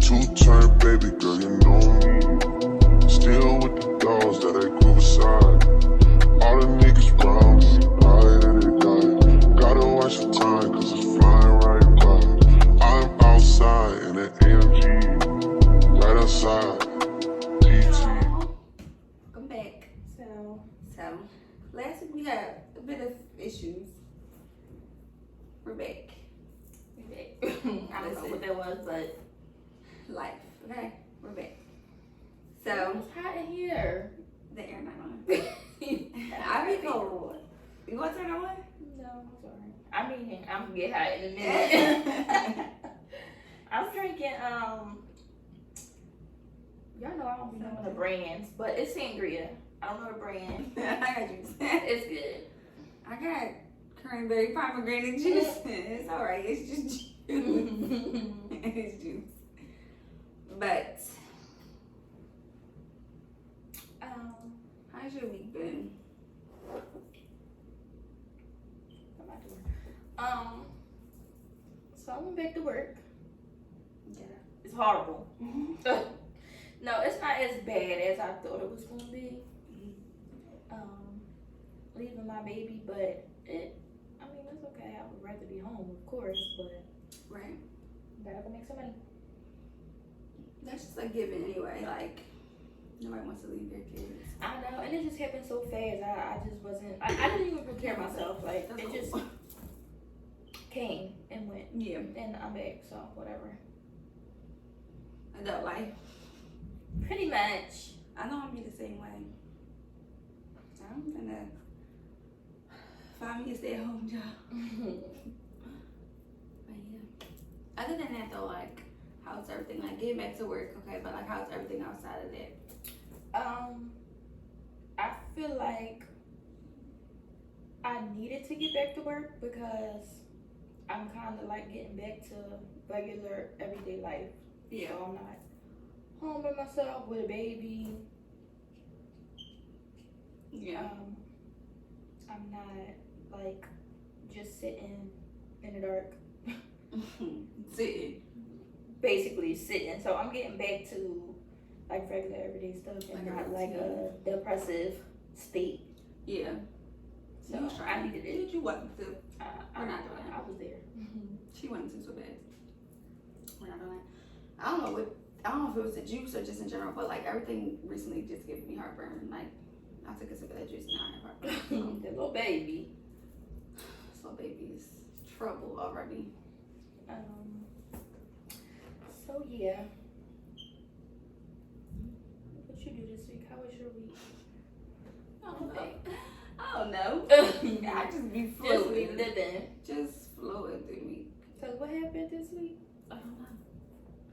Two-turn baby girl, you know me. Still with the dogs that I grew beside. All the niggas round me, die that they die. Gotta watch the time, cause it's flying right by. I'm outside in an AMG, right outside. TT. Welcome back. So last week we had a bit of issues. We're back. I don't know what that was, but Life. Okay, we're back. So it's hot in here. the air not on. I be cold. You want to turn on? No, I'm sorry. I mean, I'm gonna get hot in a minute. I'm drinking. Y'all know I don't be knowing the brands, but it's sangria. I don't know the brand. I got juice. It's good. I got cranberry pomegranate juice. It's alright. It's just juice. It's juice. But how's your week been? So I went back to work. Yeah. It's horrible. No, it's not as bad as I thought it was gonna be. Leaving my baby, but it's okay. I would rather be home, of course, but Right. gotta go make some money. That's just a given anyway. Like nobody wants to leave their kids. I know, and it just happened so fast. I just wasn't. I didn't even prepare myself. Like That's it just cool. came and went, Yeah. and I'm back. So whatever. Adult life. Pretty much. I know I'm be the same way. I'm gonna find me a stay-at-home job. But yeah. Other than that though, like how's everything? Like getting back to work, okay, but like how's everything outside of that? I feel like I needed to get back to work because I'm kind of like getting back to regular everyday life. Yeah. So I'm not home by myself with a baby. Yeah. I'm not like just sitting in the dark. Sitting. Basically sitting. So I'm getting back to like regular everyday stuff and Like a not like a depressive state. Yeah. So I needed it. Did you want to? We're not doing it. I was there. She wanted to so bad. We're not doing that. I don't know if it was the juice or just in general, but like everything recently just gave me heartburn. Like I took a sip of that juice and now I have heartburn. The little baby. So baby's trouble already. So yeah. What you do this week? How was your week? I don't know. I just be Just fluid. be living. Just fluid through me. So what happened this week? I don't know.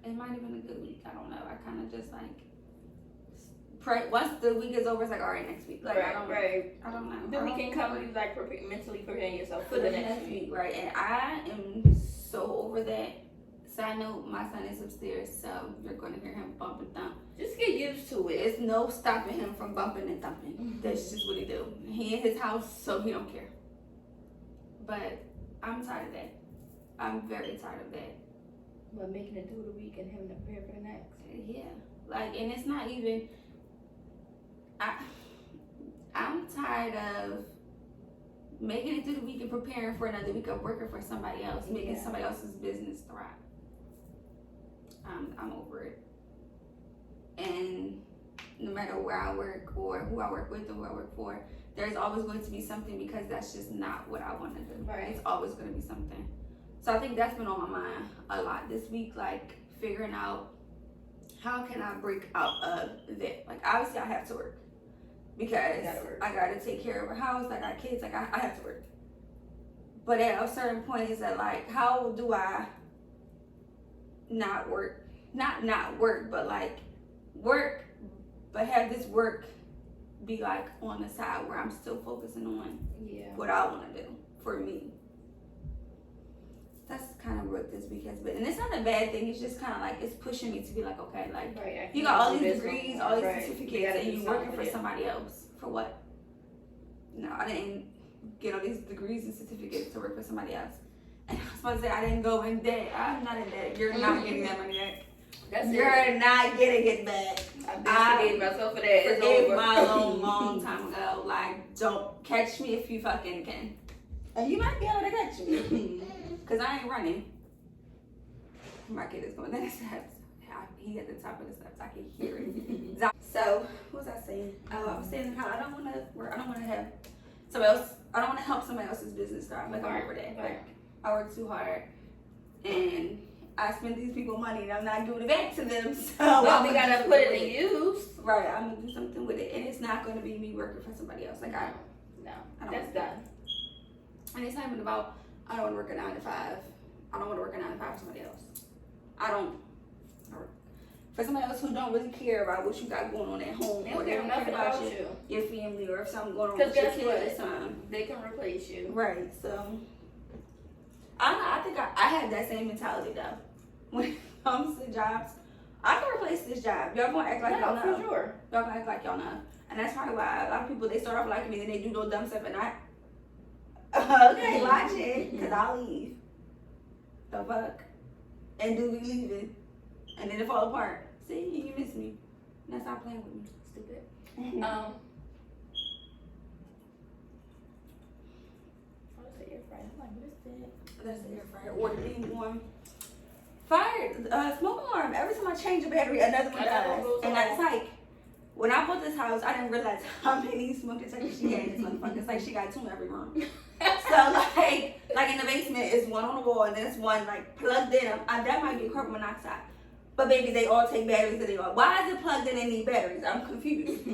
It might have been a good week. I don't know. I kind of just like pray. Once the week is over, it's like all right, next week. Like right, I don't know. The weekend comes, you like mentally preparing yourself for the next week. Right, and I am so over that. Side note, my son is upstairs, so you're going to hear him bump and thump. Just get used to it. There's no stopping him from bumping and thumping. Mm-hmm. That's just what he do. He in his house, so he don't care. But I'm tired of that. I'm very tired of that. But making it through the week and having to prepare for the next. Yeah, like, and it's not even. I'm tired of making it through the week and preparing for another week of working for somebody else, making somebody else's business thrive. I'm over it. And no matter where I work or who I work with or who I work for, there's always going to be something because that's just not what I want to do. Right. It's always going to be something. So I think that's been on my mind a lot this week, like figuring out how can I break out of that. Like obviously I have to work because I got to take care of a house, I got kids, like I have to work. But at a certain point is that like, how do I not work, not work, but like work, but have this work be like on the side where I'm still focusing on what I want to do for me. That's kind of what this week has been, and it's not a bad thing. It's just kind of like it's pushing me to be like, okay, like you got all these degrees, all these certificates, and you're working for somebody else for what? No, I didn't get all these degrees and certificates to work for somebody else. And I was supposed to say I didn't go in debt. I'm not in debt. You're not getting that money back. That's You're not getting it back. I forgave myself for that. It's Forgave over. my long time ago. Like, don't catch me if you fucking can. And you might be able to catch me. Because I ain't running. My kid is going down the steps. He at the top of the steps. I can hear it. So, what was I saying? Oh, I was saying how I don't want to have somebody else. I don't want to help somebody else's business start. Like, I'm over that. Like, I work too hard. And I spend these people money and I'm not giving it back to them. So well, we gotta put it in use. Right, I'm gonna do something with it, and it's not gonna be me working for somebody else. Like I don't that's done. And it's not even about I don't want to work a 9 to 5. I don't want to work a 9 to 5 for somebody else. I work for somebody else who don't really care about what you got going on at home, They or don't they care don't care nothing about about you. your family, or if something going on Because with your guess kid what? at the time. They can replace you. Right. So I think I had that same mentality though. When it comes to jobs, I can replace this job. Y'all gonna act like y'all know. For sure. Y'all gonna act like y'all know. And that's probably why a lot of people, they start off liking me and they do no dumb stuff and okay, watch it, because I'll leave. The fuck? And do be leaving. And then it fall apart. See, you miss me. Now stop playing with me. Stupid. What's the air fryer? I'm like, what is that? That's the air fryer. Or the being warm. Fire, smoke alarm. Every time I change a battery, another one dies. And that's like, when I bought this house, I didn't realize how many smoke detectors she had in this motherfucker. It's like she got 2 in every room. So like in the basement is one on the wall and there's one like plugged in. That might be carbon monoxide. But baby, they all take batteries and they all. Why is it plugged in and need batteries? I'm confused.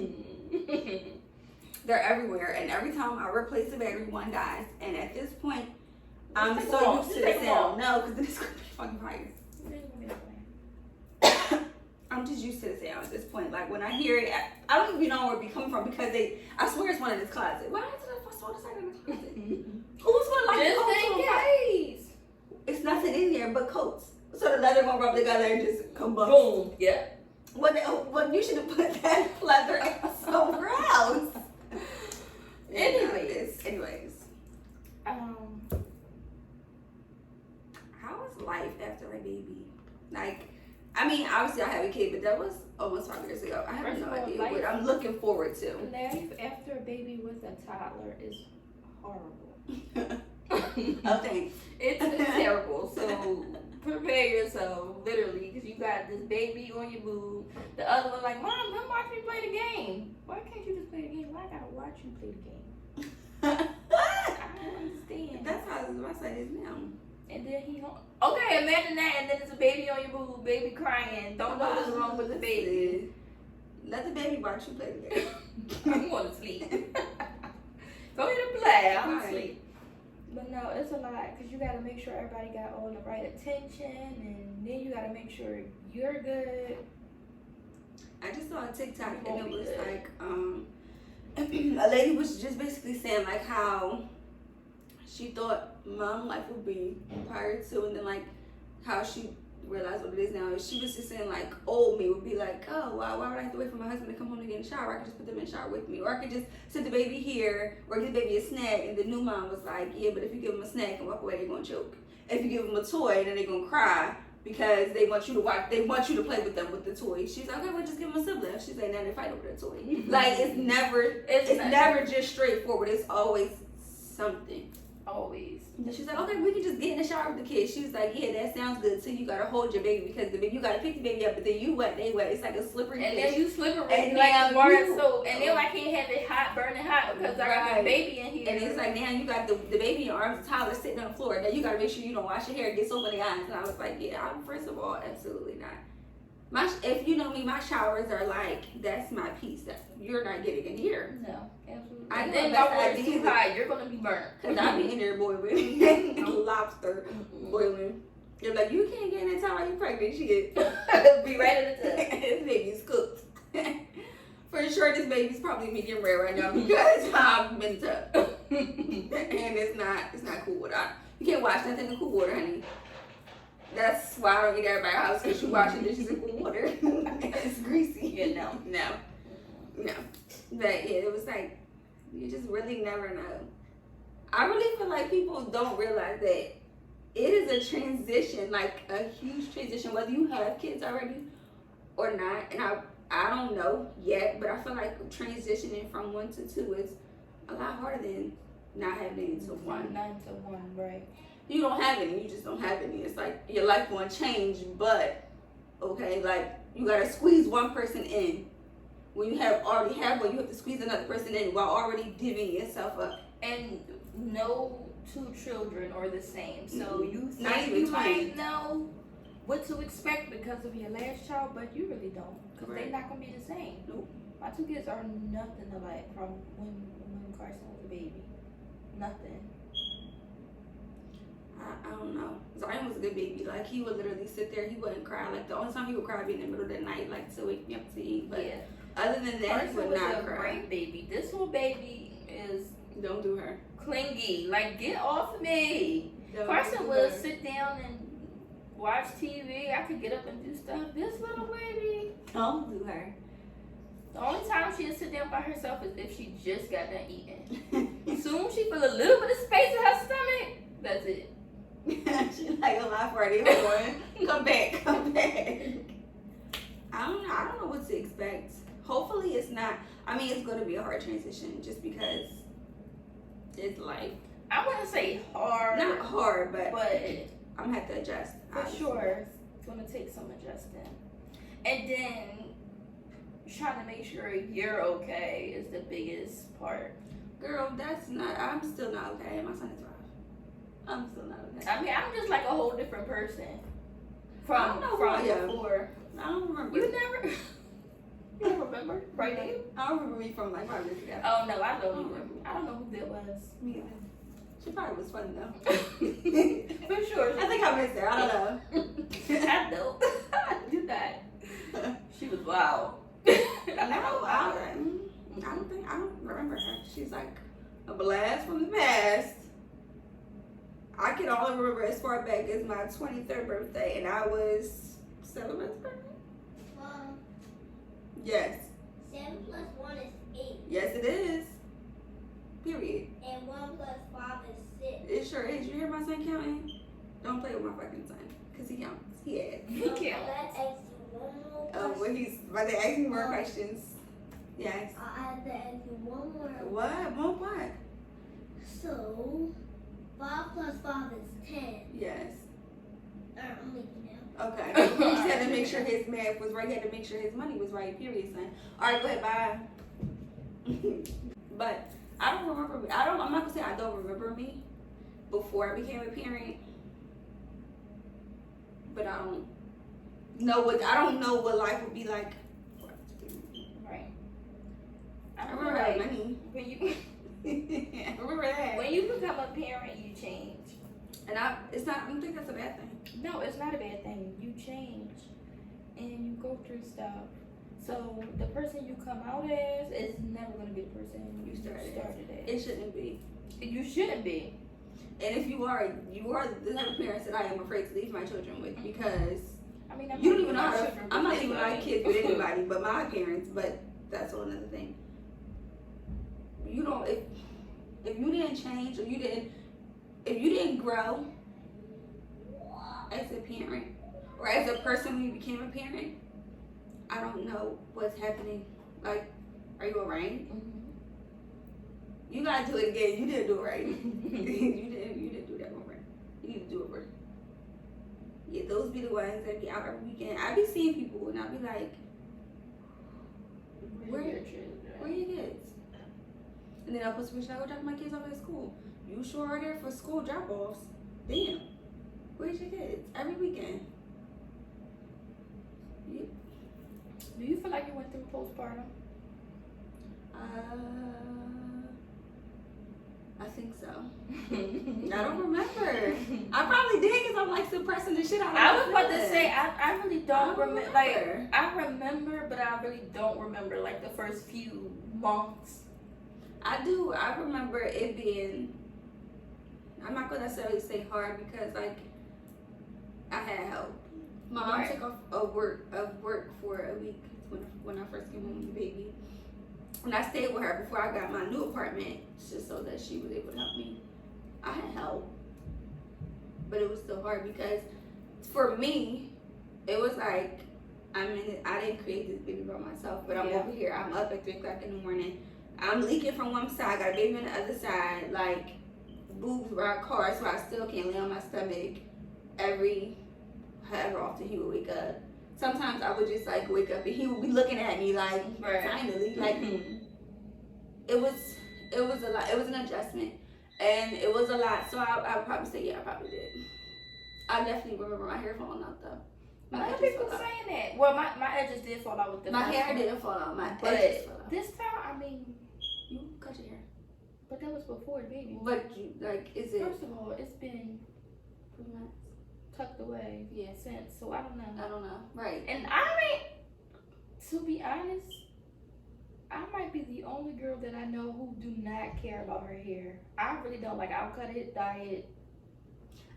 They're everywhere, and every time I replace the battery, one dies. And at this point, I'm so used to the sound. No, because then it's gonna be fucking fire. I'm just used to the sound at this point. Like when I hear it, I don't even know where it be coming from because I swear it's one in this closet. Why is it a soda side in the closet? Who's gonna like just coats in on fire? case. It's nothing in there but coats. So the leather gonna rub together and just combust. Boom. Yeah. What you should have put that leather somewhere else. Anyways. How is life after a baby? Like, I mean, obviously I have a kid, but that was almost 5 years ago. I have no idea what I'm looking forward to. Life after a baby with a toddler is horrible. Oh, thanks. It's terrible. So prepare yourself, literally, because you got this baby on your boob. The other one like, Mom, come watch me play the game. Why can't you just play the game? Why I gotta watch you play the game? I don't understand. That's how my son is now. And then he home. Okay, imagine that, and then there's a baby on your boob, baby crying. Don't know what's wrong with the baby. Let the baby watch you play the game. I'm going to sleep. Go ahead and play. I'm Right. asleep. But no, it's a lot because you got to make sure everybody got all the right attention, and then you got to make sure you're good. I just saw a TikTok and it was like, a lady was just basically saying like how she thought mom life would be prior to, and then like how she realized what it is now. She was just saying like old me would be like, oh wow, why would I have to wait for my husband to come home to get in the shower? I could just put them in the shower with me, or I could just sit the baby here or give the baby a snack. And the new mom was like, yeah, but if you give them a snack and walk away, they're gonna choke. If you give them a toy, then they're gonna cry because they want you to watch. They want you to play with them with the toy. She's like, okay, well just give them a sibling. She's like, now they fight over the toy. Like it's never just straightforward. It's always something. Always. And she's like, okay, we can just get in the shower with the kids. She was like, yeah, that sounds good. So you gotta hold your baby because the baby, you gotta pick the baby up, but then you wet, they wet. It's like a slippery. And fish. then you slippery And like now water you- soap. And then I can't have it hot, burning hot because I got my baby in here. And it's like now you got the baby in your arms, the toddler sitting on the floor. Now you gotta make sure you don't wash your hair, get soap in the eyes. And I was like, yeah, first of all, absolutely not. If you know me, my showers are like, that's my piece. You're not getting in here. No, absolutely. I And know then that's my water's the too idea. hot, you're gonna be burnt. Cause I be in there boiling, lobster boiling. You're like, you can't get in that time while you're pregnant. Shit, Be right in the tub. this baby's cooked. For sure, this baby's probably medium rare right now because I've been tough, and it's not cool water. You can't wash nothing in cool water, honey. That's why I don't eat at everybody's house because you wash your dishes in cool water. It's greasy. Yeah, no. But yeah, it was like, you just really never know. I really feel like people don't realize that it is a transition, like a huge transition, whether you have kids already or not. And I don't know yet, but I feel like transitioning from 1 to 2 is a lot harder than not having any to 1. 9 to 1, right? You don't have any, you just don't have any. It's like your life won't change, but okay, like you gotta squeeze one person in. When you already have one, you have to squeeze another person in while already divvying yourself up. And no two children are the same. So you Not think even you twins. might know what to expect because of your last child, but you really don't. Because they're not going to be the same. Nope. My 2 kids are nothing alike from when Carson was a baby. Nothing. I don't know. Zion was a good baby. Like, he would literally sit there. He wouldn't cry. Like, the only time he would cry would be in the middle of the night, like, to wake me up to eat. But yeah. other than that, he Carson would was not a cry. great baby. This little baby is Don't do her. clingy. Like, get off of me. Don't Carson do would her. sit down and watch TV. I could get up and do stuff. This little baby, Don't do her. the only time she'll sit down by herself is if she just got done eating. Soon she feel a little bit of space in her stomach. That's it. She's like a lot for it. Come back. I don't know what to expect. Hopefully it's not. I mean, it's going to be a hard transition just because it's life. I wouldn't say hard, Not hard, but but I'm going to have to adjust. for obviously. sure it's gonna take some adjusting. And then trying to make sure you're okay is the biggest part. Girl, I'm still not okay. My son is 5. I'm still not okay. I mean, I'm just like a whole different person I from don't know who I am. before. I don't remember. You don't remember? Right now? I don't remember me from like 5 years ago. Oh no, I don't either. I don't know who that was. Me either. She probably was fun though. For sure. I think I missed her. I don't know. I know. I do that. She was wild. No, I don't remember her. She's like a blast from the past. I can only remember as far back as my 23rd birthday, and I was 7 months pregnant. Yes. 7 plus 1 is 8, Yes, it is. Period. and 1 plus 5 is 6. It sure is. You hear my son counting? Don't play with my fucking son, cause he counts. He adds. He So counts. let's ask you one more When question. he's about to ask me more questions. Yes. I have to ask you one more. What? More what? So, 5 plus 5 is 10. Yes. I'm leaving now. Okay. He just had to make sure his math was right. He had to make sure his money was right. Period, son. All right, go ahead. Bye. But I don't remember. I'm not gonna say I don't remember me before I became a parent. But I don't know what life would be like. Right. I remember that Right. money. When you I remember that. when you become a parent, you change. And it's not. I don't think that's a bad thing. No, it's not a bad thing. You change and you go through stuff. So the person you come out as is never going to be the person you started as. It shouldn't be. You shouldn't be. And if you are the type of parents that I am afraid to leave my children with, because I mean, you don't even know. children I'm not with even my anybody. kids with anybody but my parents. But that's all another thing. You don't. If you didn't change or if you didn't grow as a parent or as a person when you became a parent, I don't know what's happening. Like, are you alright? Mhm. You gotta do it again. You didn't do it right. you didn't do that one right. You need to do it right. Yeah, those be the ones that be out every weekend. I be seeing people and I be like, Where- Your children. where are your kids? And then I'll post a picture, I go drop my kids off at school. You sure are there for school drop-offs. Damn. Where's your kids? Every weekend. Do you feel like you went through postpartum? I think so. I don't remember. I probably did because I'm like suppressing the shit out of I was my about to feelings. say I really don't remember. Like remember. I remember, but I really don't remember like the first few months. I do. I remember it being, I'm not going to necessarily say hard because like I had help. My mom Right. took off of work for a week when I first came home with the baby. And I stayed with her before I got my new apartment just so that she was able to help me. I had help. but it was still hard because for me, it was like, I didn't create this baby by myself, but I'm over here. I'm up at 3 o'clock in the morning. I'm leaking from one side, got a baby on the other side, like boobs rock hard, so I still can't lay on my stomach however often he would wake up. Sometimes I would just like wake up and he would be looking at me like, finally, like it was a lot. It was an adjustment, and it was a lot. So I would probably say, yeah, I probably did. I definitely remember my hair falling out though. A lot of people saying that. Well, my edges did fall out with the. My hair didn't fall out. My edges fell out. This time, I mean, you cut your hair. But that was before the baby. But you is it? First of all, it's been 3 months. Tucked away. Yeah. Since, so I don't know. Right. And I mean, to be honest, I might be the only girl that I know who do not care about her hair. I really don't. Like, I'll cut it, dye it.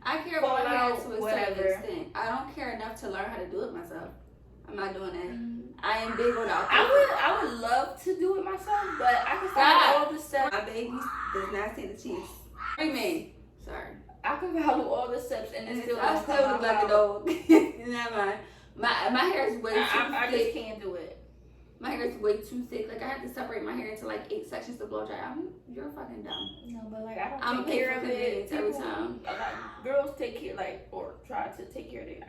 I care about my hair to a certain extent. I don't care enough to learn how to do it myself. I'm not doing that. I am big on that. I would love to do it myself, but I can follow all the steps. My baby does not stand a chance. Amen. Sorry. I can follow all the steps and it still I still look like a dog. Never mind. My hair is way too thick. I just can't do it. My hair is way too thick. Like I have to separate my hair into like 8 sections to blow dry. You're fucking dumb. No, but like I don't I'm take care of it every time. Like, girls take care, like, or try to take care of it.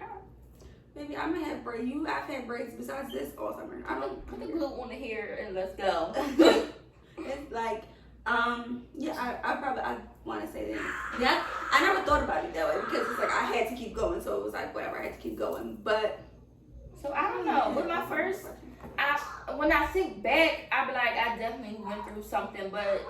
Baby, I'm gonna have braids. I've had braids besides this all summer. I don't put the glue on the hair and let's go. It's like, yeah, I want to say that. Yeah, I never thought about it that way because it's like I had to keep going, so it was like whatever, I had to keep going. But so I don't know. With my first, when I think back, I be like, I definitely went through something, but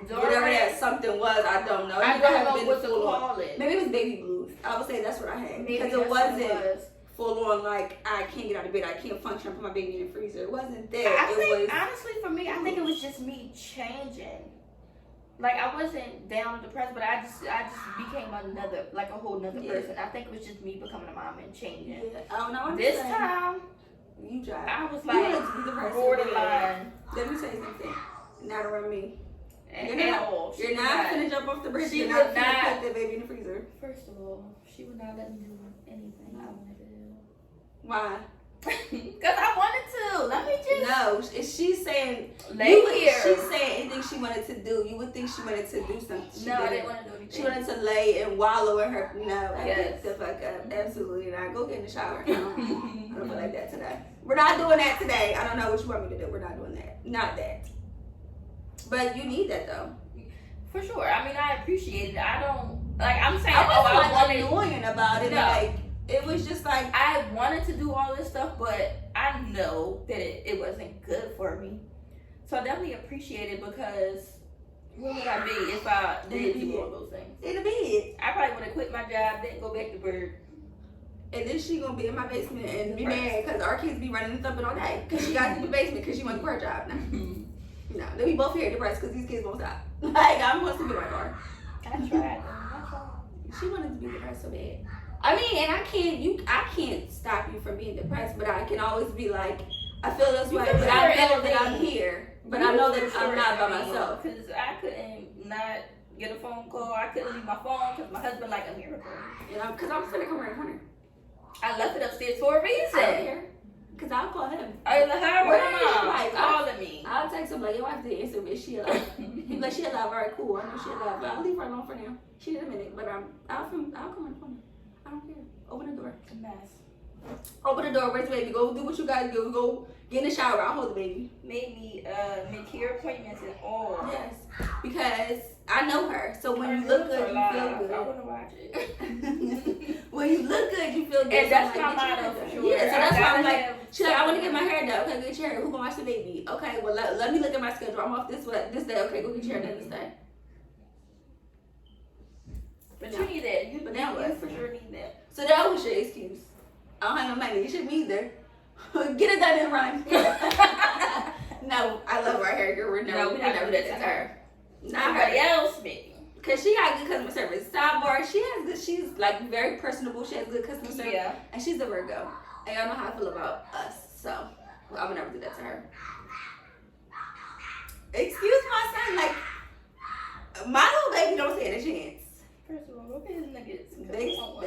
whatever that something was, I don't know. I don't know what to call it. Maybe it was baby blues. I would say that's what I had because it wasn't full on like I can't get out of bed, I can't function, I put my baby in the freezer. It wasn't that. Honestly, for me, I think it was just me changing. Like I wasn't down or depressed, but I just became a whole nother person. I think it was just me becoming a mom and changing. Yeah. I don't know. This time, I was like borderline. Let me say something. Not around me. You're not gonna jump off the bridge. She would not put that baby in the freezer. First of all, she would not let me do anything I wanted to do. Why? Because I wanted to. Let me just. No, if she's saying she's saying anything she wanted to do, you would think she wanted to do something. I didn't want to do anything. She wanted to lay and wallow in her. No, yes. The fuck up. Absolutely not. Go get in the shower. I don't feel like that today. We're not doing that today. I don't know what you want me to do. We're not doing that. Not that. But you need that though. For sure. I mean, I appreciate it. I don't like. I'm saying. I wasn't annoying about it. No. Like it was just like I wanted to do all this stuff, but I know that it wasn't good for me. So I definitely appreciate it because where would I be if I didn't do all those things? In the bed. I probably would have quit my job, then go back to work. And then she gonna be in my basement and be mad because our kids be running and thumping all day because she got in the basement because she went to her job. No, then we both here depressed because these kids won't stop. Like I'm supposed to be right car. I tried. She wanted to be depressed so bad. I mean, and I can't stop you from being depressed, but I can always be like, I feel this way, but I know that I'm here. But I know that I'm not by myself. Because I couldn't not get a phone call. I couldn't leave my phone because my husband like a miracle. You know, because I'm gonna come right in front of her. I left it upstairs for a reason. I don't care. Because I'll call him. I let her Where is she? Like, calling me. I'll text him like, your wife didn't answer me. She alive. He's like, she alive. All right, cool. I know she alive. But I'll leave her alone for now. She need a minute. But I'll come in the corner. I don't care. Open the door. It's a mess. Open the door. Where's the baby? Go do what you gotta do. Go get in the shower. I'll hold the baby. Made me make hair appointments and all. Yes. Because I know her. So when you look good, you feel good. I want to watch it. When you look good, you feel good. And that's so my motto for sure. Yeah, so that's why I'm like, she's like, I want to get my hair done. Okay, get your hair. Who gonna watch the baby? Okay, well, let me look at my schedule. I'm off this day. Okay, go get your hair done this day. But you need that. You for what? sure need that. So that was your excuse. I don't have no money. You shouldn't be either. Get it done and run. No, I love our hair girl. We never do that to her. Somebody else, maybe. Cause she got good customer service. Sidebar, she's like very personable. She has good customer service. Yeah. And she's a Virgo. And y'all know how I feel about us. So I would never do that to her. Excuse my son, like my little baby don't stand a chance. First of all, look at his niggas. They hot.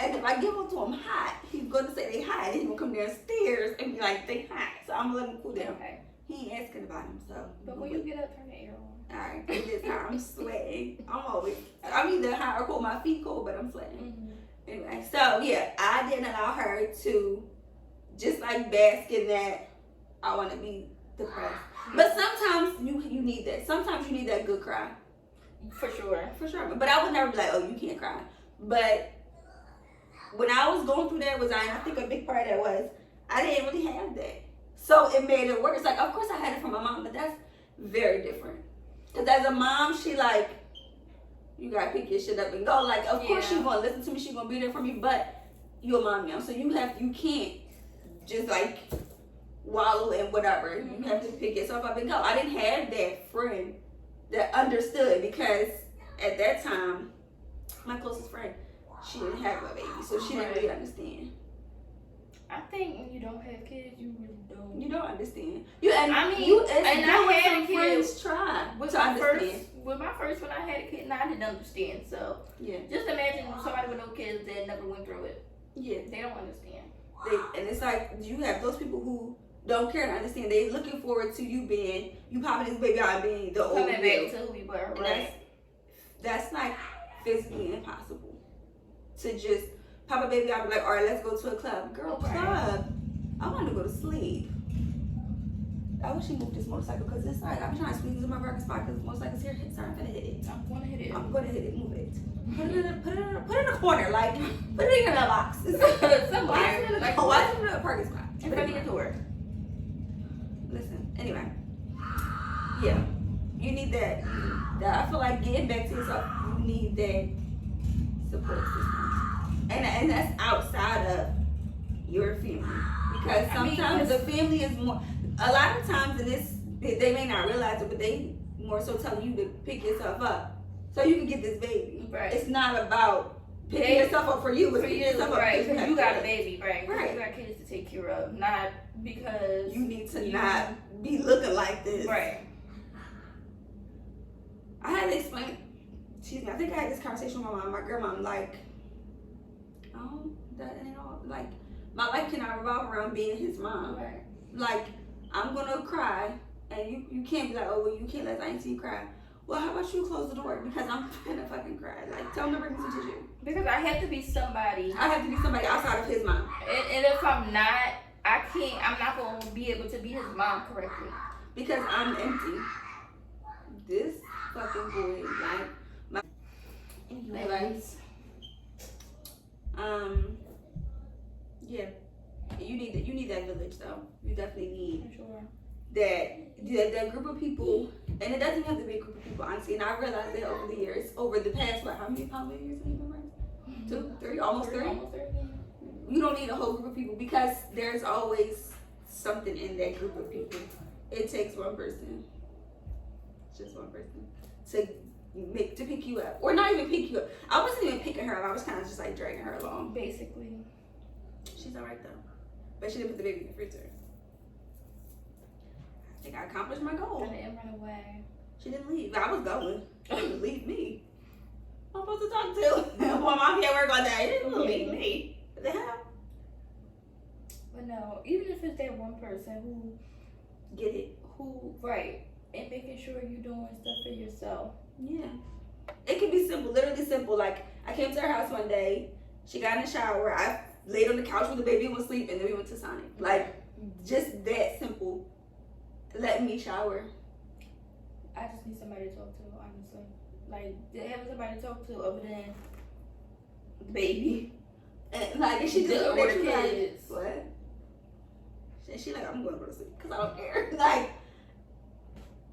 And if I give them to him hot, he's gonna say they hot. And he's gonna come downstairs and be like, they hot. So I'm gonna let him cool down. Okay. He ain't asking about him, so. But when you get up, turn the air on. Alright, it is hot. I'm sweating. I'm either hot or cold. My feet cold, but I'm sweating. Mm-hmm. Anyway, so yeah, I didn't allow her to just like bask in that I want to be depressed. But sometimes you need that. Sometimes you need that good cry. For sure. For sure. But I would never be like, oh, you can't cry. But when I was going through that I think a big part of that was I didn't really have that. So it made it worse. Like, of course I had it from my mom, but that's very different. Because as a mom, she like, you gotta pick your shit up and go. Like, of course she's gonna listen to me, she's gonna be there for me, but you're a mom now. So you can't just like wallow in whatever. You have to pick yourself up and go. I didn't have that friend that understood because at that time, my closest friend, she didn't have a baby. So she didn't really understand. I think when you don't have kids, you really don't. You don't understand. I had a kid. Friends try With to understand. With my first one, I had a kid and I didn't understand. So Yeah. just imagine somebody with no kids that never went through it. Yeah. They don't understand. And it's like you have those people who don't care and understand. They looking forward to you popping this baby out and being the old Coming back you. to who we were, And right? that's like physically impossible to just pop a baby out and be like, all right, let's go to a club. Girl, Right. club. I want to go to sleep. I wish he moved this motorcycle because it's like I'm trying to squeeze into my parking spot because the motorcycle's here. Sorry, I'm gonna hit it. I'm gonna hit it. I'm gonna hit it. Move it. Put it in a corner. Like put it in a box. Somewhere. Why is it in a parking spot? In front of your door. Listen. Anyway. Yeah. You need that. I feel like getting back to yourself. You need that support system, and that's outside of your family because sometimes the family is more. A lot of times, in this, they may not realize it, but they more so tell you to pick yourself up so you can get this baby. Right. It's not about picking yourself up for you. It's picking yourself up right? because Because you got a baby, right? Right. You got kids to take care of, not because you need to not be looking like this. Right. I had to explain. Excuse me. I think I had this conversation with my mom, my grandma. I'm like, oh, that ain't all. Like, my life cannot revolve around being his mom. Right. Like, I'm gonna cry, and you can't be like, oh, well, you can't let I see you cry. Well, how about you close the door because I'm gonna fucking cry. Like, tell him to bring me some tissue. Because I have to be somebody. I have to be somebody outside of his mom. And if I'm not, I'm not gonna be able to be his mom correctly. Because I'm empty. This fucking boy, like, anyways. Yeah. You need that village though. You definitely need For sure. that group of people, and it doesn't have to be a group of people, honestly. And I realized that over the years, over the past, how many years have you been friends? 2, 3, almost 3. Almost 3. You don't need a whole group of people because there's always something in that group of people. It takes one person, just one person, to pick you up, or not even pick you up. I wasn't even picking her up. I was kind of just like dragging her along. Basically. She's alright though, but she didn't put the baby in the freezer. I think I accomplished my goal. And it run away. She didn't leave. I was going. She didn't leave me. I'm supposed to talk to. While mom can't work on that. She didn't leave me. What the hell? But no, even if it's that one person who Get it? right, and making sure you're doing stuff for yourself. Yeah. It can be simple, literally simple. Like, I came to her house one day. She got in the shower. I laid on the couch with the baby and was asleep, and then we went to Sonic. Like, just that simple. Let me shower. I just need somebody to talk to, honestly. Like, having somebody to talk to other than The baby. And, like, and she just The over there, she like, kids. what? She like, I'm going to go to sleep because I don't care. Like,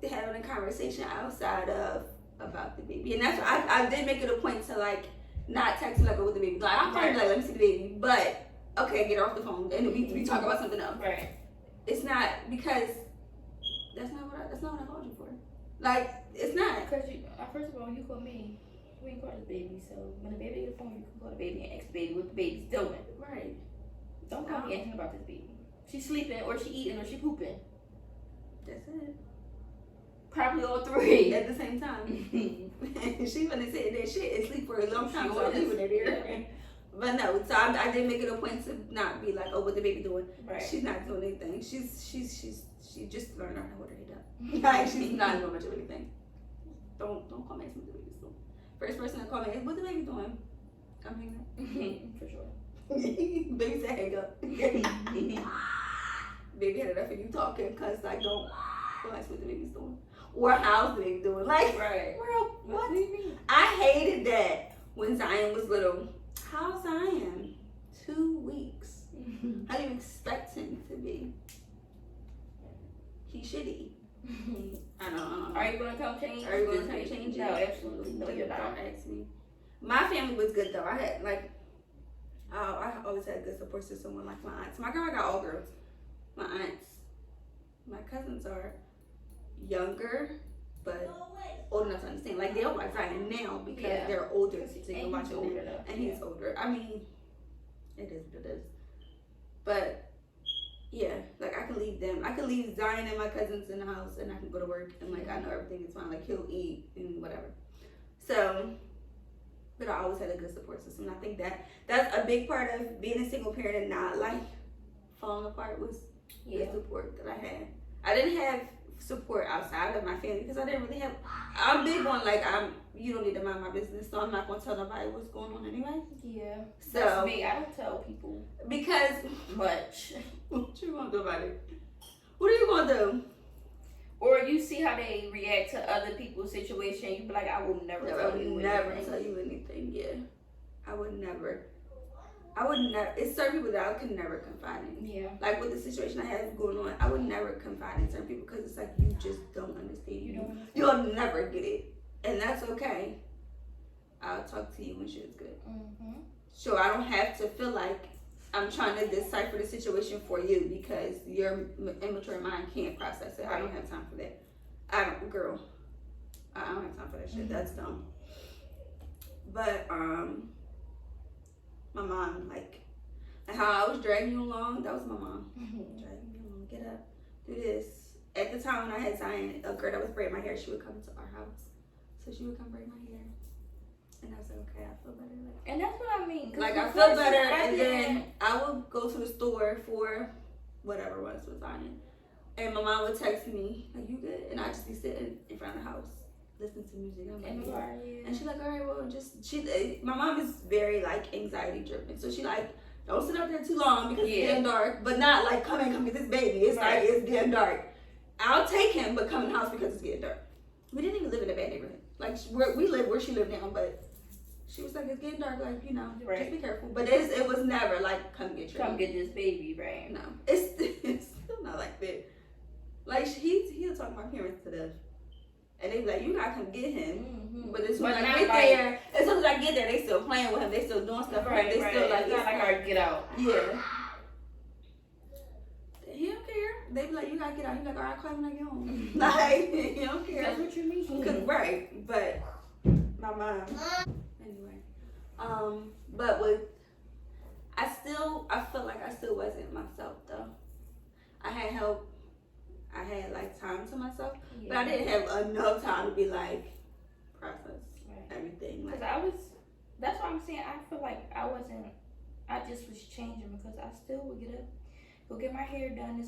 having a conversation outside of about the baby. And that's why I did make it a point to, like, not text her like with the baby. Like, I'm trying to be like, let me see the baby. But, okay, get her off the phone. And we talk about something else. Right. It's not, because that's not what I called you for. Like, it's not. Because first of all, you call me. You ain't call the baby. So when the baby get the phone, you can call the baby and ask the baby what the baby's doing. Right. Don't call me asking about this baby. She's sleeping, or she eating, or she pooping. That's it. Probably all three. at the same time. She finna sit in that shit and sleep for a long time, She so I'm was. leaving her there. But no, so I did make it a point to not be like, oh, what the baby doing? Right. She's not doing anything. She just learned how to hold her head up. Like she's not doing much of anything. Don't call me and ask me what the baby's doing. First person to call me, what the baby doing? I'm hanging up. For sure. Baby said hang up. Baby had enough of you talking, cause like don't ask what the baby's doing or how's the baby doing. Like, Right. girl, What what? do you mean? I hated that when Zion was little. How's Zion? 2 weeks. How do you expect him to be? He's shitty. I know. Are you gonna come change? Are you gonna this come baby? change it? No, absolutely. No, you're Don't not. ask me. My family was good though. I had like, I always had a good support system with like my aunts. My girl, I got all girls. My aunts, my cousins are younger, but old enough to understand. Like they'll watch Zion now because Yeah. they're older, And so they can he's watch it. older though. And he's older. I mean, it is what it is. But yeah, like I can leave them. I can leave Zion and my cousins in the house, and I can go to work, and like I know everything is fine. Like he'll eat and whatever. So, but I always had a good support system. And I think that's a big part of being a single parent and not like falling apart was the support that I had. I didn't have support outside of my family because I didn't really have. I'm big on like you don't need to mind my business, so I'm not gonna tell nobody what's going on anyway. Yeah. So That's me. I don't tell people because much. what you gonna do about it? What are you gonna do? Or you see how they react to other people's situation, you be like, I will never No, I tell would you never anything. tell you anything. Yeah, I would never. It's certain people that I could never confide in. Yeah. Like with the situation I have going on, I would never confide in certain people because it's like you just don't understand. You don't. You'll never get it, and that's okay. I'll talk to you when shit's good. Mm-hmm. So I don't have to feel like I'm trying to decipher the situation for you because your immature mind can't process it. I don't have time for that. I don't have time for that shit. That's dumb. But my mom, like how I was dragging you along, that was my mom. Dragging me along, get up, do this. At the time when I had Zion, a girl that was braiding my hair, she would come to our house. So she would come braid my hair. And I was like, okay, I feel better. And that's what I mean. 'cause Like I before feel better, I and didn't- then I would go to the store for whatever it was with Zion. And my mom would text me, "Are you good?" And I'd just be sitting in front of the house, listening to music. I'm in like, the yeah. car, yeah. And she's like, all right, well, my mom is very like anxiety driven, so she like, don't sit out there too long because it's getting dark, but not like come get this baby. It's Right. like it's getting dark. I'll take him, but come in the house because it's getting dark. We didn't even live in a bad neighborhood. Like we live where she lived now, but she was like, it's getting dark, like Right. just be careful. But it was never like come get your Come get this baby, right? No, it's still not like that. Like he'll talk my parents to death, and they be like, you gotta come get him. Mm-hmm. But as soon as I not get like- there, as soon as I get there, they still playing with him. They still doing stuff. Right, They right. still like, It's not like, all right, get out. yeah. He don't care. They be like, you gotta get out. He like, all right, call me when I get home. Like he don't care. That's what you mean. Right, but my mom. Anyway, but I felt like I still wasn't myself though. I had help. I had like time to myself, but I didn't have enough time to be like process everything. Like, That's what I'm saying. I feel like I just was changing because I still would get up, go get my hair done.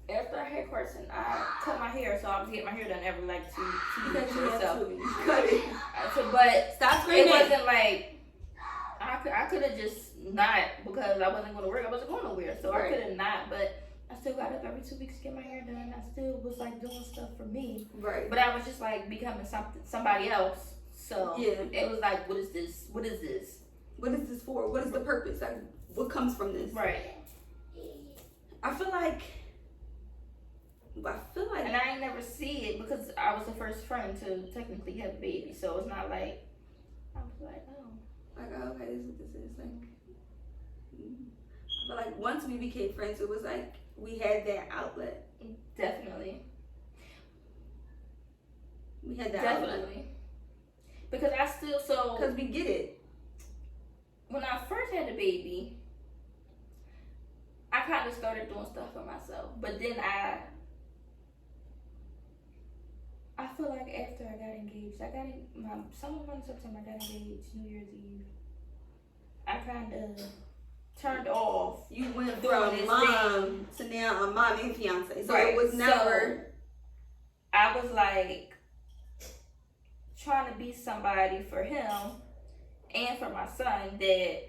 After a hair person, I cut my hair, so I was getting my hair done every like two because weeks you or have so. to cut it. But Stop it screaming. wasn't like I could have just not because I wasn't going to work. I wasn't going nowhere, so Right. I could have not. But I still got up every 2 weeks to get my hair done. I still was like doing stuff for me, Right. but I was just like becoming somebody else. So Yeah. it was like, what is this? What is this? What is this for? What is the purpose? Like, what comes from this? Right. I feel like. And I ain't never see it because I was the first friend to technically have a baby, so it's not like I was like, oh. Like, oh, okay, this is what this is. Like, but like once we became friends, it was like we had that outlet. Definitely. We had that outlet. Definitely. Because I still, Because we get it. when I first had the baby, I kind of started doing stuff for myself. But then I feel like after I got engaged, sometime in September, I got engaged New Year's Eve. I kind of turned off. You went Doing from this mom to now a mom and fiance. So Right. it was never. I was like trying to be somebody for him and for my son that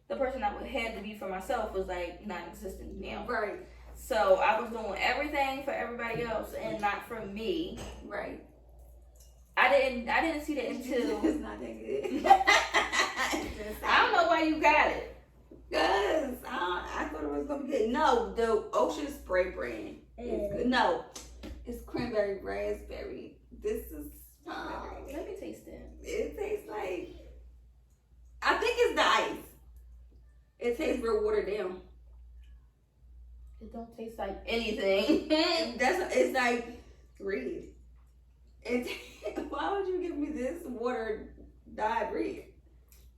the person I would have to be for myself was like non-existent now. Right. So I was doing everything for everybody else and not for me. Right. I didn't see that until It's not that good. I don't know why you got it. Cause I thought it was gonna be good. No, the Ocean Spray brand is good. No, it's cranberry raspberry. This is Let me taste it. it tastes like, I think it's the ice. It tastes real watered down. It don't taste like anything. It's like red. Why would you give me this watered dyed red?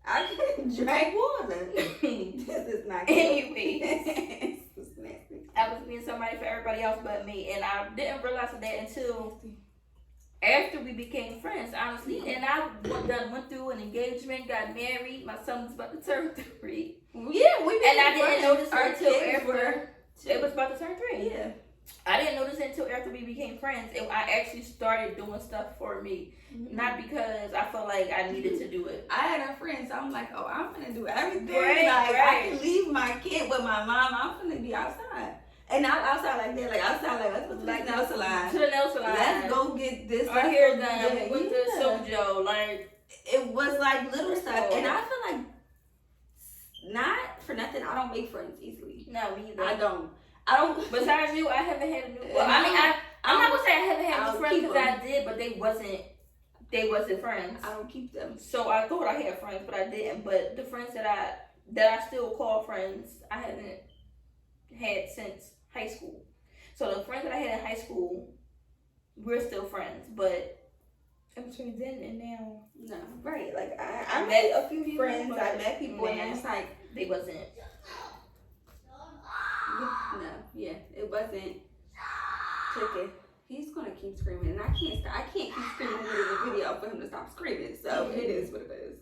I can drink water. This is not good. Anyways. This is nasty. I was being somebody for everybody else but me, and I didn't realize that until after we became friends, honestly. And I went through an engagement, got married. My son was about to turn 3. Yeah, we And I didn't notice our it until kids after were- it was about to turn 3. Yeah. I didn't notice it until after we became friends, and I actually started doing stuff for me. Not because I felt like I needed to do it. I had a friend, so I'm like, oh, I'm gonna do everything. Right, like, I right. can leave my kid with my mom. I'm gonna be outside. And not outside like that, like outside like, let's go to the nail salon. To the nail salon. Let's go get this. Our let's hair go done. get We that. went to Sojo. Like, It was like little stuff. Oh. And I feel like, not for nothing, I don't make friends easily. no, me either. I don't. Besides you, I haven't had a new. Well, I mean, I'm not gonna say I haven't had I'll new friends keep because I did, but they wasn't friends. I don't keep them. So I thought I had friends, but I didn't. But the friends that I still call friends, I haven't had since high school. So the friends that I had in high school, we're still friends. But in between then and now, No, right. Like, I met a few friends. I met people, Nah. and it's like, they wasn't. no, yeah, it wasn't chicken. He's gonna keep screaming, and I can't stop. I can't keep screaming in the video for him to stop screaming. So it is what it is.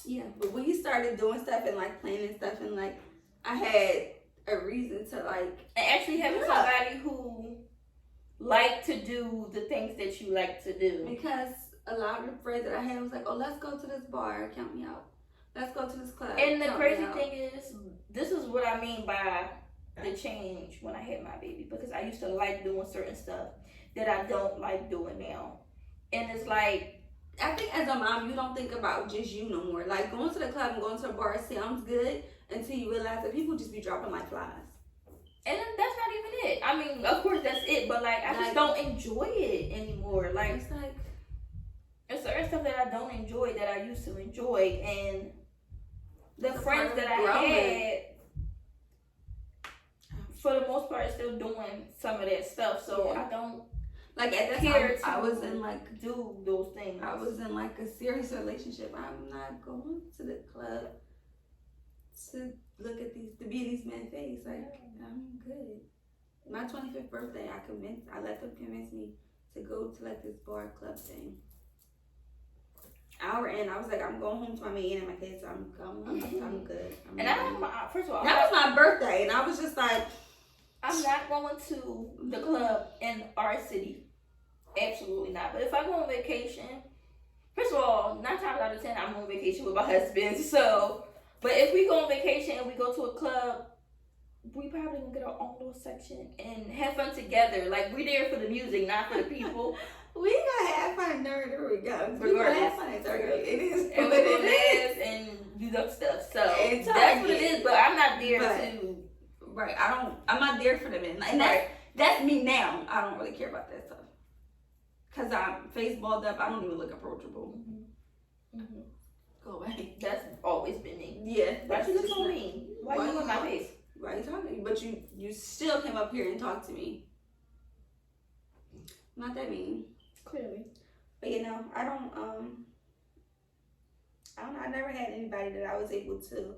Yeah, but when you started doing stuff and like planning stuff, and like I had a reason to like. And actually having somebody who like to do the things that you like to do. Because a lot of the friends that I had was like, oh, let's go to this bar, count me out. Let's go to this club. And the count me crazy out. thing is, this is what I mean by the change when I had my baby. Because I used to like doing certain stuff that I don't like doing now. And it's like, I think as a mom, you don't think about just you no more. Like going to the club and going to a bar sounds good until you realize that people just be dropping like flies. and then that's not even it. I mean, of course that's it, but like I just don't enjoy it anymore. Like, It's like, there's certain stuff that I don't enjoy that I used to enjoy, and the It's a friends part that of I growing. had, for the most part, still doing some of that stuff. So Yeah. I don't like at that care time, I to was in like do those things. I was in like a serious relationship. I'm not going to the club to look at these, to be these men's face. Like, I'm good. My 25th birthday, I let them convince me to go to like this bar club thing. Hour in, I was like, I'm going home to my man and my kids. I'm good. And I have my, first of all, that was my birthday, and I was just like, I'm not going to the club in our city. Absolutely not. But if I go on vacation, first of all, 9 times out of 10, I'm on vacation with my husband. So, but if we go on vacation and we go to a club, we probably gonna get our own little section and have fun together. Like, we're there for the music, not for the people. we gonna have fun there we go. We gonna Regardless. have fun at Target. It is And what we're gonna it is. laugh and do that stuff. So And that's what it Target. is. But I'm not there But- to. Right, I'm not there for the men. And that's me now. I don't really care about that stuff. Cause I'm face balled up, I don't even look approachable. Mm-hmm. Go away. That's always been me. Yeah. Why you look just so not- mean? Why Why you in my not? face? Why are you talking to me? But you still came up here and talked to me. Not that mean. Clearly. But you know, I don't know, I never had anybody that I was able to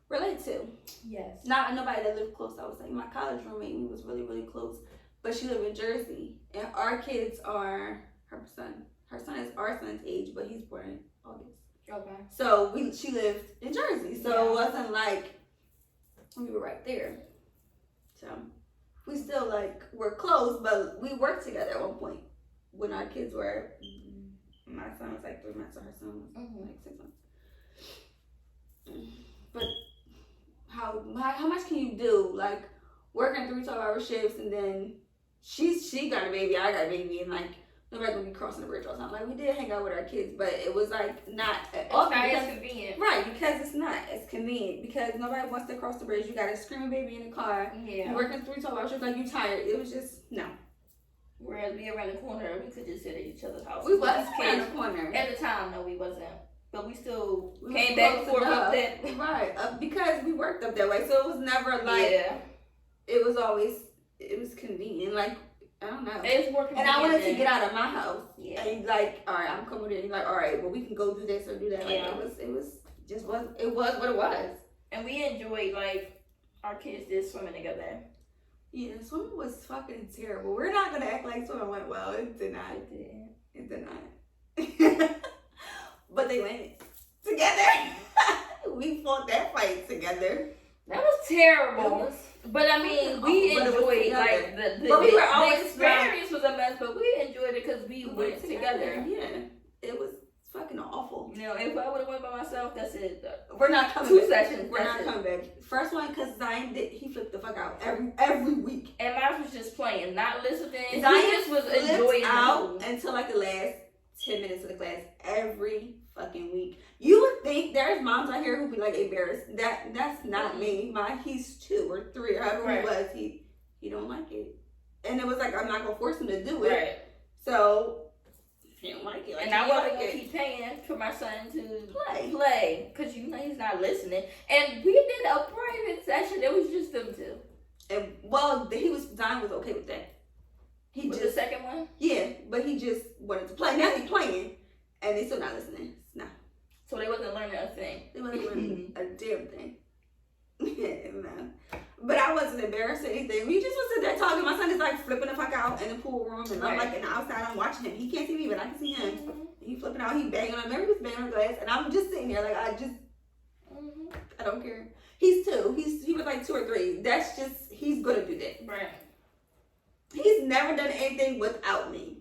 relate to. Yes. Not nobody that lived close. I was like, my college roommate, we was really, really close. but she lives in Jersey, and our kids are her son. Her son is our son's age, but he's born in August. Okay. So she lived in Jersey, so it wasn't like we were right there. So we still like were close, but we worked together at one point when our kids were. My son was like 3 months, and her son was like 6 months. But how much can you do? Like working 3 12-hour shifts, and then she got a baby, I got a baby, and like nobody gonna be crossing the bridge all the time. Like we did hang out with our kids, but it was like not often as convenient. Right, because it's not as convenient because nobody wants to cross the bridge. You got a screaming baby in the car. Yeah. You're working 3 12-hour shifts, like you tired. It was just no. Whereas we around the corner, we could just sit at each other's house. We wasn't around the corner. At the time, no, we wasn't. But we still came back and forth up that. Right, because we worked up that way. So it was never like, it was always, it was convenient. Like, I don't know. It was more convenient. And I wanted to get out of my house. Yeah. And like, all right, I'm coming in. Like, all right, well, we can go do this or do that. Like, Yeah. it was what it was. And we enjoyed, like, our kids did swimming together. Yeah, swimming was fucking terrible. We're not going to act like swimming went well. It did not. It did not. But they went together. We fought that fight together. That was terrible. But I mean, we enjoyed like the but we were always the experience was a mess, but we enjoyed it because we went together. Yeah, it was fucking awful. You know, if I would have went by myself, that's it. We're not coming. 2 back. sessions. We're not coming back. First one because Zion he flipped the fuck out every week. And mine was just playing, not listening. Zion just was enjoying out until like the last 10 minutes of the class every fucking week. You would think there's moms out here who'd be like embarrassed. That's not me. He's 2 or 3 or however he was. He don't like it, and it was like I'm not gonna force him to do it. Right. So he don't like it. Like, and I wasn't gonna keep paying for my son to play because you know he's not listening. And we did a private session. It was just them 2. And Zion was okay with that. He was just the second one. Yeah, but he just wanted to play. Now he's playing, and they still not listening. No. So they wasn't learning a thing. They wasn't learning a damn thing. No. But I wasn't embarrassed or anything. We just was sitting there talking. My son is like flipping the fuck out in the pool room, and I'm like in the outside. I'm watching him. He can't see me, but I can see him. He flipping out. He banging on. Maybe he was banging on the glass, and I'm just sitting there like I don't care. He's 2. He was like 2 or 3. That's just he's gonna do that. Right. He's never done anything without me.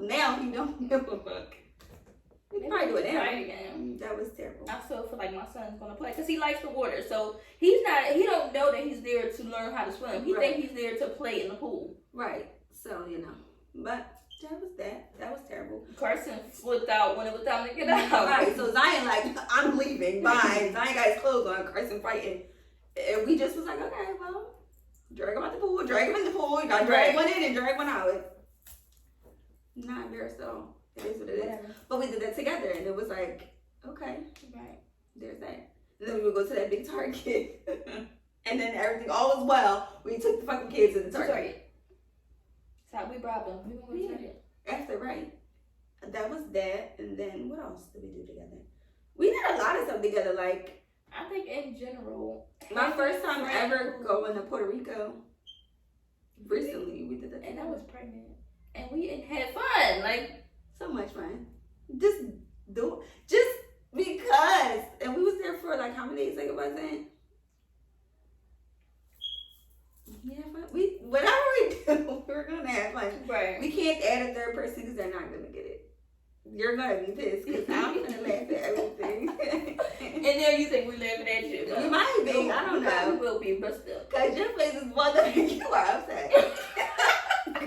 Now he don't give a fuck. He probably do it now. Again. That was terrible. I still feel like my son's gonna play because he likes the water. So he don't know that he's there to learn how to swim. He think he's there to play in the pool. Right. So but that was that. That was terrible. Carson flipped out when it was time to get out. Right. So Zion like I'm leaving. Bye. Zion got his clothes on. Carson fighting, and we just was like, okay, well, drag him out the pool. Drag him in the pool. You got to drag one in and drag one out. Not embarrassed at all. It is what it is. But we did that together, and it was like, okay, right, there's that. And then we would go to that big Target, and then everything all was well. We took the fucking kids to the Target. So we robbed them. We went to Target. After that was that, and then what else did we do together? We did a lot of stuff together. Like I think in general, my first time ever going to Puerto Rico. Recently, we did that, and I was pregnant, and we had fun. Like. So much fun. Just because. And we was there for like how many days? Like it wasn't. Yeah, but whatever we do, we're gonna have fun. Right. We can't add a third person because they're not gonna get it. You're gonna be pissed because I'm gonna laugh at everything. And then you think we're laughing at you. We might be. I don't know. We will be, but still. Because your face is one that you are upset.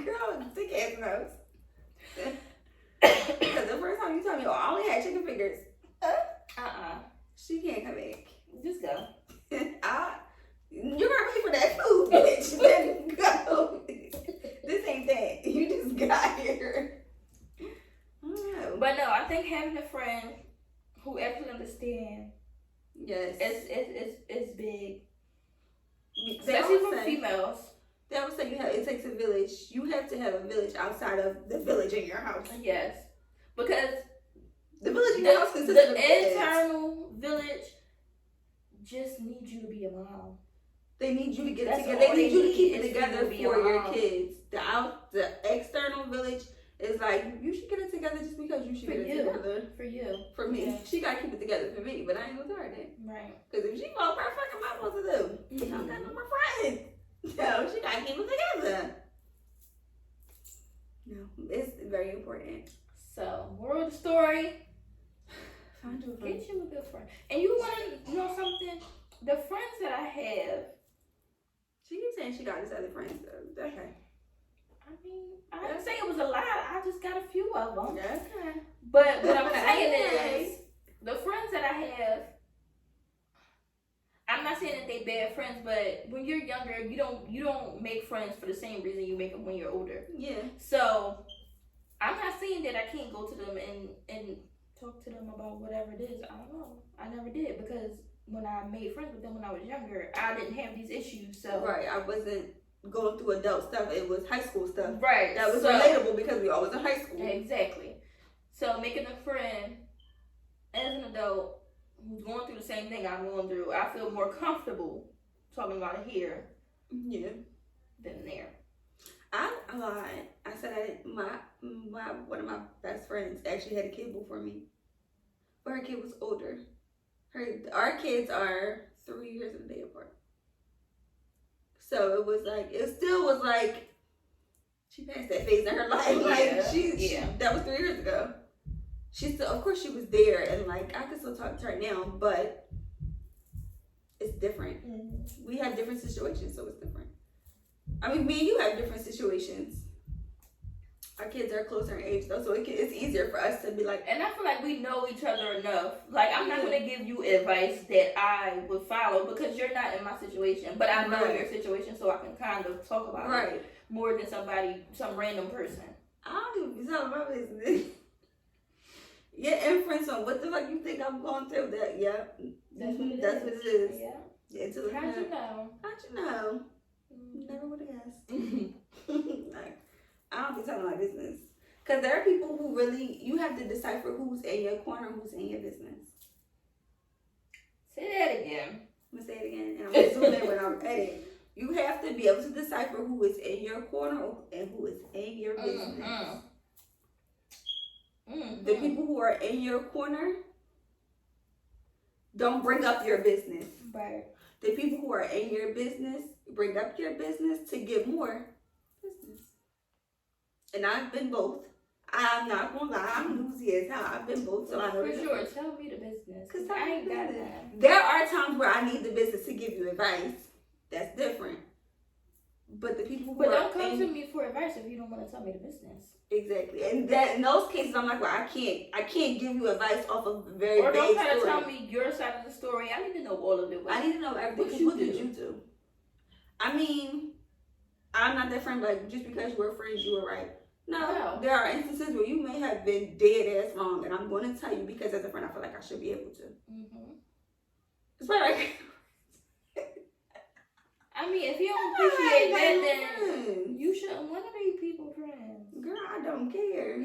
Girl, thick ass nose. Because the first time you told me, I only had chicken fingers. She can't come back. Just go. You're gonna pay for that food, bitch. Then go. This ain't that. You just got here. But no, I think having a friend who actually understands. Yes. It's big. Especially for females. They always say it takes a village. You have to have a village outside of the village in your house. Yes. Because the village in your house consists of the internal village just needs you to be a mom. They need you to get it That's together. all They need you to keep it is together to be for your around. kids. The external village is like, you should get it together just because you should For get you. it together. For you. For me. Yeah. She gotta keep it together for me, but I ain't gonna tell her that. Right. Because if she falls apart, fuck am I supposed to do? She don't got no more friends. No, she gotta keep it together. No, it's very important. So, moral of the story, Find you a friend. get you a good friend. And you want to know something? The friends that I have, She keeps saying she got this other friend, so okay. I mean, I didn't say it was a lot. I just got a few of them. Okay. But what I'm saying Okay. is, the friends that I have, I'm not saying that they bad friends, but when you're younger, you don't make friends for the same reason you make them when you're older. Yeah. So I'm not saying that I can't go to them and talk to them about whatever it is. I don't know. I never did because when I made friends with them when I was younger, I didn't have these issues. So Right. I wasn't going through adult stuff. It was high school stuff. right, That was so, relatable because we all was in high school. exactly. So making a friend as an adult who's going through the same thing I'm going through, I feel more comfortable talking about it here Yeah. than there. I lied. I said my one of my best friends actually had a kid before me, but her kid was older. Our kids are 3 years and a day apart. So it still was like she passed that phase in her life. Like she that was 3 years ago. She still, of course, she was there, and like I could still talk to her now, but it's different. Mm-hmm. We have different situations, so it's different. I mean, me and you have different situations. Our kids are closer in age, though, so it's easier for us to be like, And I feel like we know each other enough. Like, I'm not going to give you advice that I would follow because you're not in my situation. But I know Right. your situation, so I can kind of talk about it right. more than some random person. I don't even be telling my business. Yeah, inference on what the fuck you think I'm going through. That, yeah. That's what it That's is. what it is. Yeah. Yeah, to the How'd you know? How'd you know? Never would have guessed. Like, I don't be telling my business. Because there are people who really, you have to decipher who's in your corner, who's in your business. Say that again. I'm going to say it again, and I'm going to zoom in when I'm editing. You have to be able to decipher who is in your corner and who is in your business. Mm-hmm. The people who are in your corner don't bring up your business. Right. The people who are in your business bring up your business to get more business. And I've been both. I'm not gonna lie, I'm newsy as hell. I've been both, so I know For the sure. difference. Tell me the business. 'Cause I ain't got business. that. There are times where I need the business to give you advice. That's different. But the people who But are don't come in, to me for advice if you don't want to tell me the business. exactly, and that in those cases, I'm like, well, I can't give you advice off of a very Or don't vague try to story. tell me your side of the story. I need to know all of it. I need to know everything. What did you do? I mean, I'm not that friend, like, just because you were friends, you were right. No, there are instances where you may have been dead ass wrong, and I'm going to tell you because as a friend, I feel like I should be able to. Mm-hmm. It's right. I mean, if you don't appreciate that, then friends. you shouldn't want to be people friends. Girl, I don't care.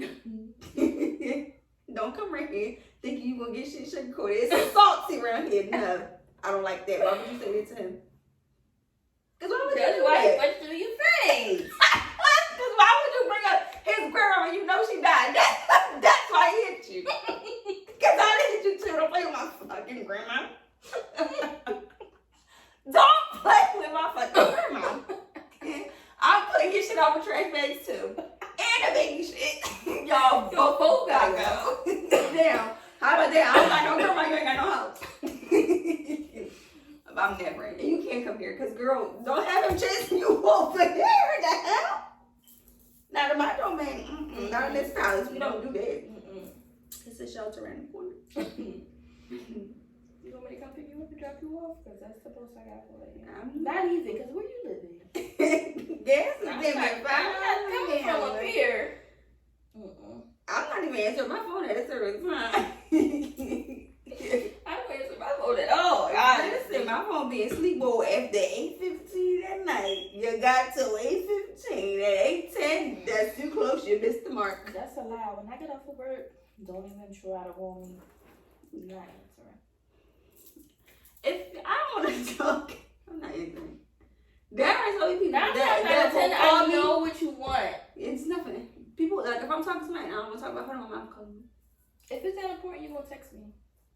Don't come right here thinking you gonna get shit sugar coated. It's salty around here. No, I don't like that. Why would you say that to him? Because why would you That's do why that? you went through your face. Because why would you bring up his girl when you know she died? That's why he hit you. Because I hit you too. Don't play with my fucking grandma. Don't play with my fucking grandma. I'm putting your shit off with trash bags too. And the baby shit. Y'all both gotta go. Damn. How about that? I don't got no grandma, you ain't got no house. I'm never. And you can't come here because, girl, don't have him chasing you over here. The hell? Not in my domain. Not in this house. We don't do that. It's a shelter around the corner. You want me to come pick you up and drop you off? Because that's the post I got for you. I'm Not even, because where you living? Gas is I'm damn not near coming from up here. I'm not even answering my phone at a certain time. I don't answer my phone at all. Listen, my phone be in sleep mode after 8:15 at night. You got till 8:15. At 8:10, that's too close. You missed the mark. That's a lie. When I get off of work, don't even try to call me. I'm not answering. If I don't want to talk, I'm not answering. my phone, my mom calling me. If it's that important, you're gonna text me.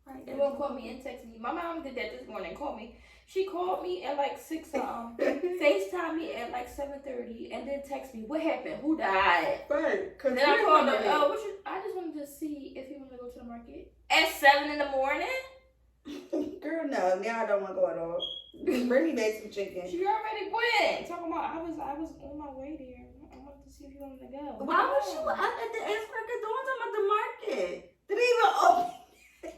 Right. You're gonna call me and text me. My mom did that this morning. Called me. She called me at like 6 FaceTime me at like 7:30, and then text me. What happened? Who died? Right. Cause Then I called her. Oh, I just wanted to see if you want to go to the market at 7 in the morning. Girl, no. Now I don't want to go at all. Bring me back some chicken. She already went. Talking about I was on my way there. I wanted to see if you wanted to go. Why was you at the Asperger doing something at the market? Did it even open?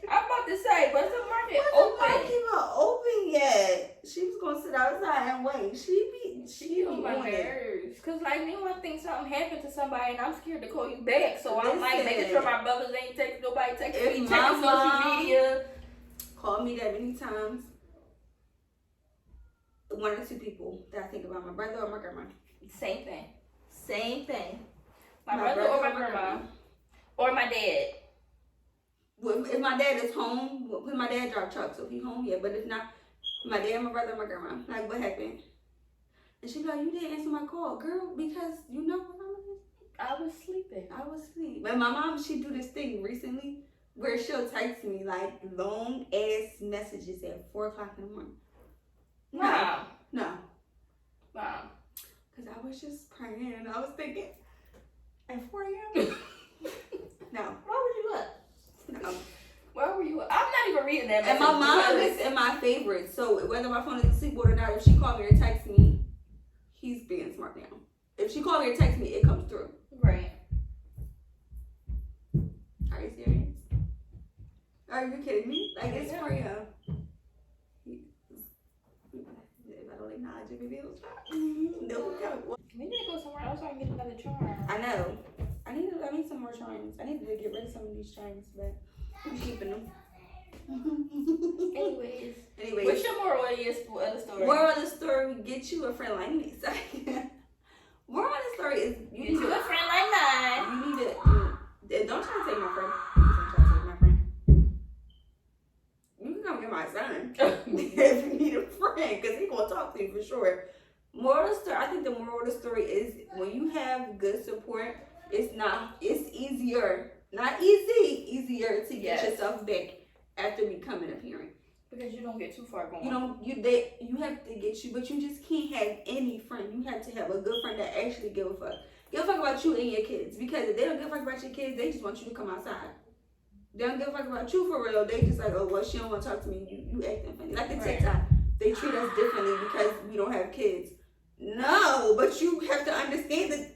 I'm about to say, but the market What's open. the market even open yet? She was gonna sit outside and wait. She She on my on it. nerves. Cause like me, I think something happened to somebody and I'm scared to call you back. So I'm like Listen. making sure my brothers ain't text nobody text If me, my checking social mom- media. Called me that many times. One or two people that I think about, my brother or my grandma. Same thing. Same thing. My brother or my grandma. Or my dad. Well, if my dad is home, because my dad drives truck, so if he's home, yeah. But if not, my dad, my brother, my grandma. Like, what happened? And she be like, you didn't answer my call, girl, because you know what I was sleeping. I was asleep. But my mom, she do this thing recently where she'll text me like long ass messages at 4 o'clock in the morning. Wow. No. Wow. Because I was just praying and I was thinking, at 4 a.m.? No. Why were you up? No. Why were you up? I'm not even reading that And message. my mom is in my favorites. So whether my phone is asleep or not, if she called me or text me, he's being smart now. If she called me or text me, it comes through. Right. Are you serious? Are you kidding me? Like, it's for you. If I don't acknowledge it, maybe it'll stop. No. We need to go somewhere else so I can get another charm. I know. I need some more charms. I need to get rid of some of these charms, but I'm keeping them. Anyways. Anyways. What's your moral of the story? Moral of the story, get you a friend like me. Moral of the story is Get you a friend like mine. You need to don't try to take my friend. Don't try to take my friend. You can come get my son if you need a friend, because he's gonna talk to you for sure. Moral of the story, I think the moral of the story is when you have good support, it's easier, not easy, easier to get yourself back after becoming a parent. Because you don't get too far going. You have to get you, but you just can't have any friend. You have to have a good friend that actually give a fuck. Give a fuck about you and your kids. Because if they don't give a fuck about your kids, they just want you to come outside. They don't give a fuck about you for real. They just like, oh, well, she don't want to talk to me. You acting funny. Like the TikTok. They treat us differently because we don't have kids. No, but you have to understand that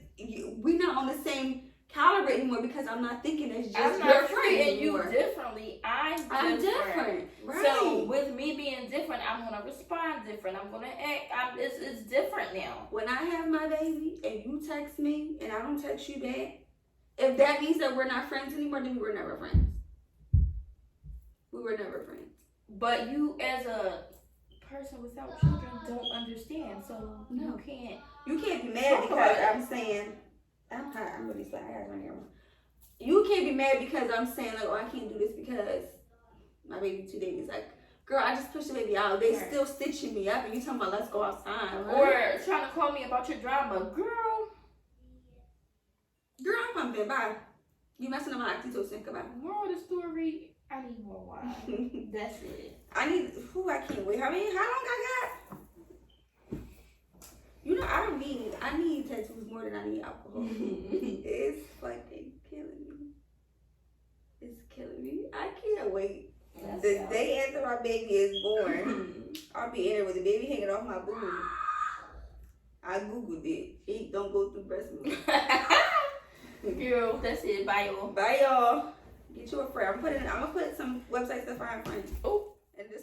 we're not on the same caliber anymore because I'm not thinking as just I'm your not friend treating anymore. you differently. I'm different. Right. So with me being different, I'm gonna respond different. I'm gonna act. It's different now. When I have my baby and you text me and I don't text you back, if that means that we're not friends anymore, then we were never friends. We were never friends. But you, as a person without children, don't understand. So No. you You can't be mad because I'm saying I'm hot. I'm really sorry. I gotta turn the camera. You can't be mad because I'm saying like, oh, I can't do this because my baby 2 days. Like, girl, I just pushed the baby out. They still stitching me up, and you talking about let's go outside, or trying to call me about your drama, girl. Girl, I'm pumping. Bye. You messing up my oxytocin. Goodbye. Moral of the story: I need more wine. That's it. I can't wait. How long I got? You know, I need tattoos more than I need alcohol. It's fucking killing me. It's killing me. I can't wait. The day after my baby is born, I'll be in there with the baby hanging off my boob. I Googled it. Don't go through breast milk. Girl, that's it. Bye, y'all. Bye, y'all. Get you a friend. I'm gonna put some websites to find friends. Oh. And this